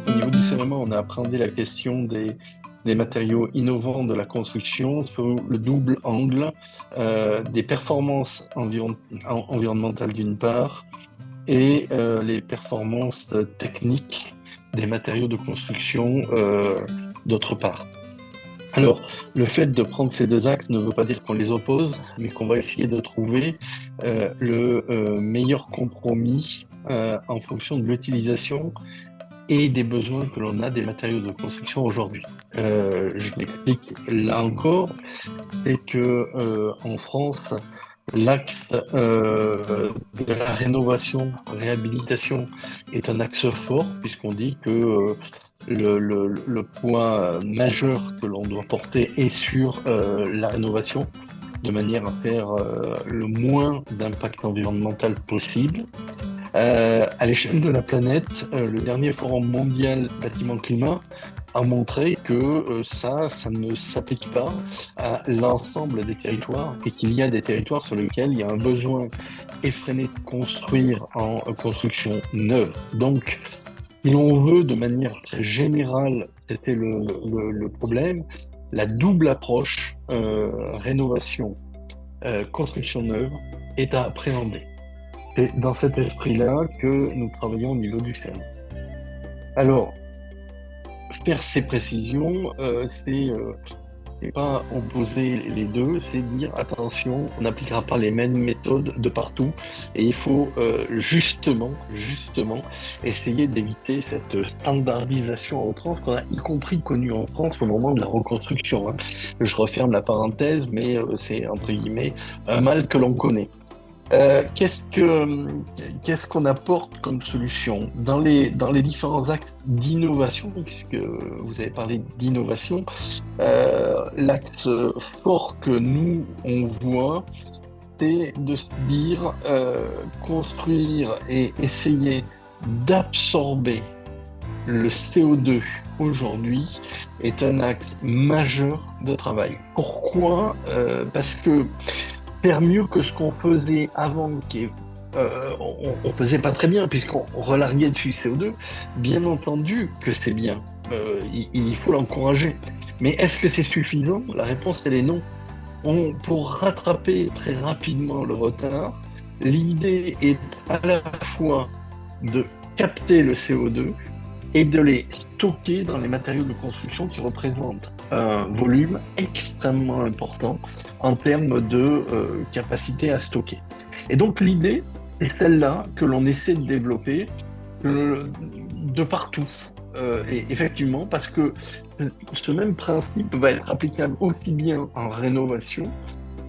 Au niveau du cinéma, on a appréhendé la question des matériaux innovants de la construction sous le double angle des performances environnementales d'une part et les performances techniques des matériaux de construction d'autre part. Alors, le fait de prendre ces deux axes ne veut pas dire qu'on les oppose, mais qu'on va essayer de trouver le meilleur compromis en fonction de l'utilisation et des besoins que l'on a des matériaux de construction aujourd'hui. Je m'explique là encore, c'est que en France, l'axe de la rénovation, réhabilitation est un axe fort, puisqu'on dit que le point majeur que l'on doit porter est sur la rénovation, de manière à faire le moins d'impact environnemental possible. À l'échelle de la planète, le dernier forum mondial bâtiment-climat a montré que ça ne s'applique pas à l'ensemble des territoires et qu'il y a des territoires sur lesquels il y a un besoin effréné de construire en construction neuve. Donc, si l'on veut de manière très générale, c'était le problème, la double approche rénovation, construction neuve est à appréhender. C'est dans cet esprit-là que nous travaillons au niveau du CERN. Alors, faire ces précisions, c'est pas opposer les deux, c'est dire attention, on n'appliquera pas les mêmes méthodes de partout, et il faut justement, essayer d'éviter cette standardisation à outrance qu'on a y compris connue en France au moment de la reconstruction, hein. Je referme la parenthèse, mais c'est entre guillemets un mal que l'on connaît. Qu'est-ce qu'on apporte comme solution dans les différents actes d'innovation, puisque vous avez parlé d'innovation, l'axe fort que nous on voit, c'est de se dire construire et essayer d'absorber le CO2 aujourd'hui est un axe majeur de travail. Pourquoi? Parce que faire mieux que ce qu'on faisait avant, on faisait pas très bien puisqu'on relarguait du CO2, bien entendu que c'est bien. Il faut l'encourager. Mais est-ce que c'est suffisant? La réponse, elle est non. Pour rattraper très rapidement le retard, l'idée est à la fois de capter le CO2 et de les stocker dans les matériaux de construction qui représentent un volume extrêmement important en termes de capacité à stocker. Et donc l'idée est celle-là que l'on essaie de développer de partout. Et effectivement, parce que ce même principe va être applicable aussi bien en rénovation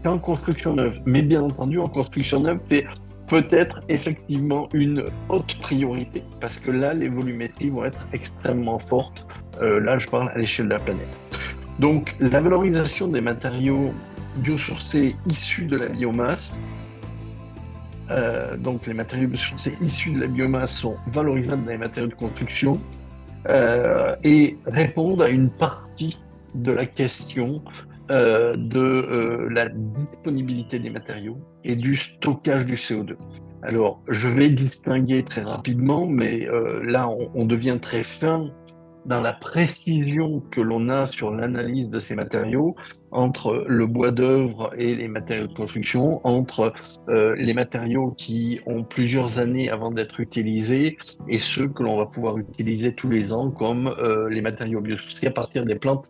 qu'en construction neuve. Mais bien entendu, en construction neuve, c'est peut-être effectivement une haute priorité, parce que là, les volumétries vont être extrêmement fortes. Là, je parle à l'échelle de la planète. Donc, la valorisation des matériaux biosourcés issus de la biomasse, donc les matériaux biosourcés issus de la biomasse sont valorisables dans les matériaux de construction et répondent à une partie de la question de la disponibilité des matériaux et du stockage du CO2. Alors, je vais distinguer très rapidement, mais là, on devient très fin dans la précision que l'on a sur l'analyse de ces matériaux entre le bois d'œuvre et les matériaux de construction, entre les matériaux qui ont plusieurs années avant d'être utilisés et ceux que l'on va pouvoir utiliser tous les ans comme les matériaux biosourcés à partir des plantes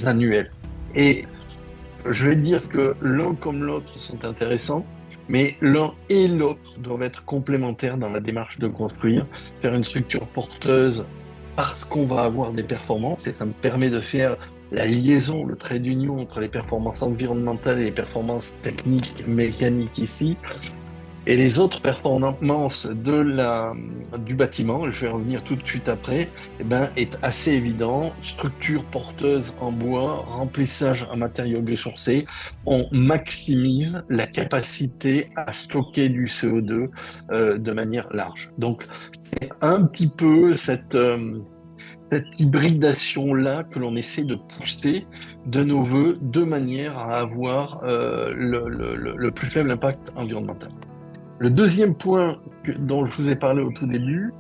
annuelles. Et je vais dire que l'un comme l'autre sont intéressants, mais l'un et l'autre doivent être complémentaires dans la démarche de construire, faire une structure porteuse parce qu'on va avoir des performances et ça me permet de faire la liaison, le trait d'union entre les performances environnementales et les performances techniques, mécaniques ici, et les autres performances du bâtiment, je vais revenir tout de suite après, eh ben, est assez évident. Structure porteuse en bois, remplissage en matériaux biosourcés, on maximise la capacité à stocker du CO2 de manière large. Donc, c'est un petit peu cette hybridation-là que l'on essaie de pousser de nos voeux de manière à avoir le plus faible impact environnemental. Le deuxième point dont je vous ai parlé au tout début,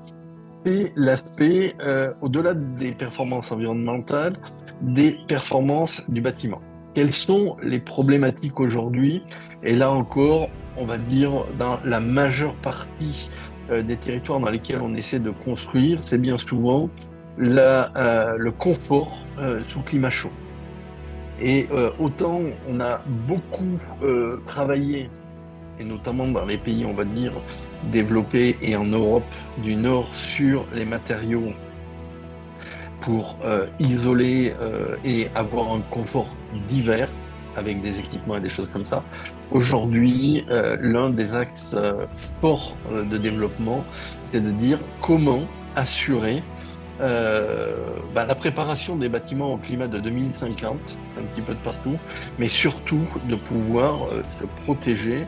c'est l'aspect, au-delà des performances environnementales, des performances du bâtiment. Quelles sont les problématiques aujourd'hui? Et là encore, on va dire dans la majeure partie des territoires dans lesquels on essaie de construire, c'est bien souvent le confort sous climat chaud. Et autant on a beaucoup travaillé, et notamment dans les pays, on va dire, développés et en Europe du Nord, sur les matériaux pour isoler et avoir un confort divers avec des équipements et des choses comme ça. Aujourd'hui, l'un des axes forts de développement, c'est de dire comment assurer la préparation des bâtiments au climat de 2050, un petit peu de partout, mais surtout de pouvoir se protéger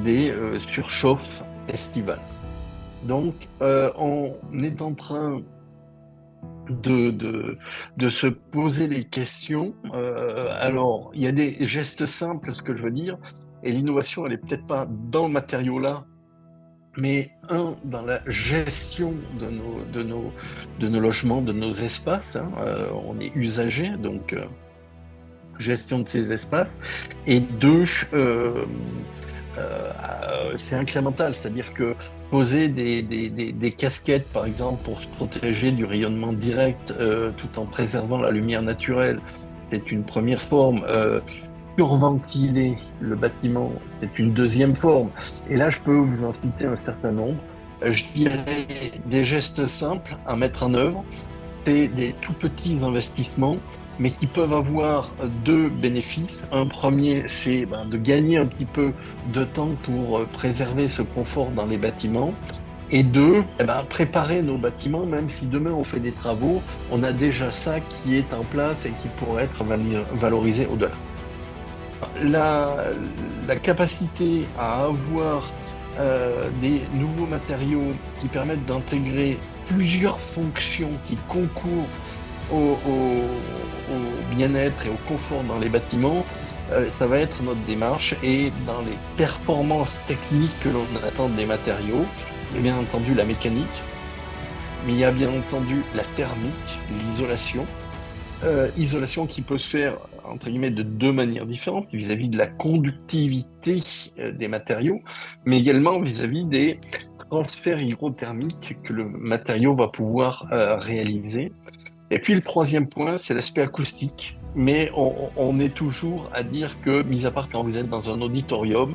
des surchauffes estivales. Donc, on est en train de se poser des questions. Alors, il y a des gestes simples, ce que je veux dire, et l'innovation, elle est peut-être pas dans le matériau là, mais dans la gestion de nos logements, de nos espaces, hein. On est usager, donc gestion de ces espaces. Et deux, c'est incrémental, c'est-à-dire que poser des casquettes, par exemple, pour se protéger du rayonnement direct, tout en préservant la lumière naturelle, c'est une première forme. Surventiler le bâtiment, c'est une deuxième forme. Et là, je peux vous en citer un certain nombre. Je dirais des gestes simples à mettre en œuvre. C'est des tout petits investissements, mais qui peuvent avoir deux bénéfices. Un premier, c'est de gagner un petit peu de temps pour préserver ce confort dans les bâtiments. Et deux, préparer nos bâtiments, même si demain on fait des travaux, on a déjà ça qui est en place et qui pourrait être valorisé au-delà. La, la capacité à avoir des nouveaux matériaux qui permettent d'intégrer plusieurs fonctions qui concourent au bien-être et au confort dans les bâtiments, ça va être notre démarche. Et dans les performances techniques que l'on attend des matériaux, il y a bien entendu la mécanique, mais il y a bien entendu la thermique, l'isolation. Isolation qui peut se faire, entre guillemets, de deux manières différentes, vis-à-vis de la conductivité des matériaux, mais également vis-à-vis des transferts hydrothermiques que le matériau va pouvoir réaliser. Et puis le troisième point, c'est l'aspect acoustique. Mais on est toujours à dire que, mis à part quand vous êtes dans un auditorium,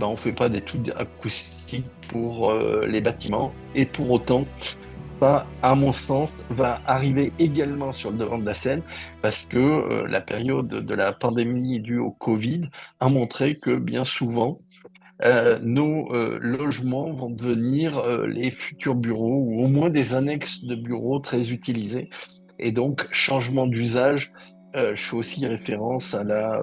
on ne fait pas d'études acoustiques pour les bâtiments. Et pour autant, ça, à mon sens, va arriver également sur le devant de la scène parce que la période de la pandémie due au Covid a montré que bien souvent, nos logements vont devenir les futurs bureaux ou au moins des annexes de bureaux très utilisés. Et donc, changement d'usage. Je fais aussi référence à la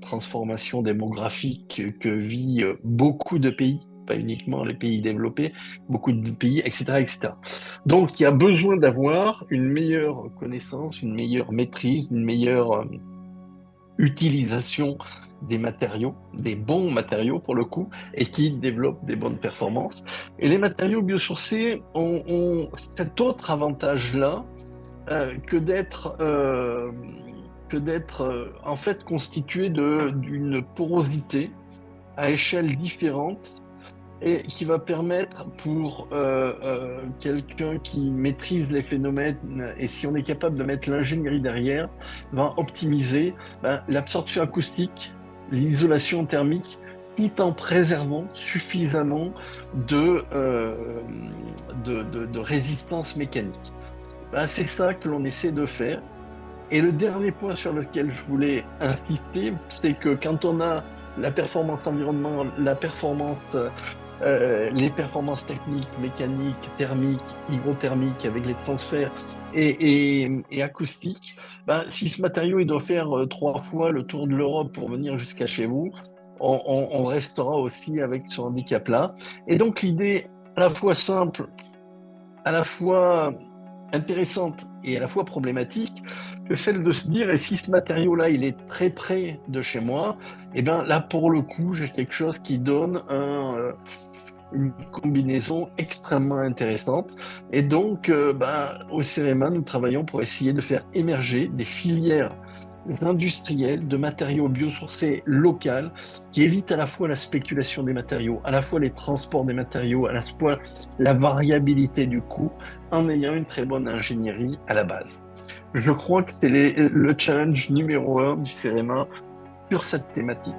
transformation démographique que vit beaucoup de pays, pas uniquement les pays développés, beaucoup de pays, etc., etc. Donc, il y a besoin d'avoir une meilleure connaissance, une meilleure maîtrise, une meilleure utilisation des matériaux, des bons matériaux pour le coup, et qui développent des bonnes performances. Et les matériaux biosourcés ont cet autre avantage-là que d'être en fait constitué d'une porosité à échelle différente et qui va permettre pour quelqu'un qui maîtrise les phénomènes, et si on est capable de mettre l'ingénierie derrière, va optimiser l'absorption acoustique, l'isolation thermique, tout en préservant suffisamment de résistance mécanique. C'est ça que l'on essaie de faire. Et le dernier point sur lequel je voulais insister, c'est que quand on a la performance environnementale, les performances techniques, mécaniques, thermiques, hygrothermiques avec les transferts et acoustiques, si ce matériau il doit faire 3 fois le tour de l'Europe pour venir jusqu'à chez vous, on restera aussi avec ce handicap-là. Et donc l'idée à la fois simple, à la fois intéressante et à la fois problématique, que celle de se dire, et si ce matériau-là, il est très près de chez moi, et bien là, pour le coup, j'ai quelque chose qui donne une combinaison extrêmement intéressante. Et donc, au CEREMA, nous travaillons pour essayer de faire émerger des filières industrielles de matériaux biosourcés locaux qui évitent à la fois la spéculation des matériaux, à la fois les transports des matériaux, à la fois la variabilité du coût, en ayant une très bonne ingénierie à la base. Je crois que c'est le challenge numéro un du CEREMA sur cette thématique.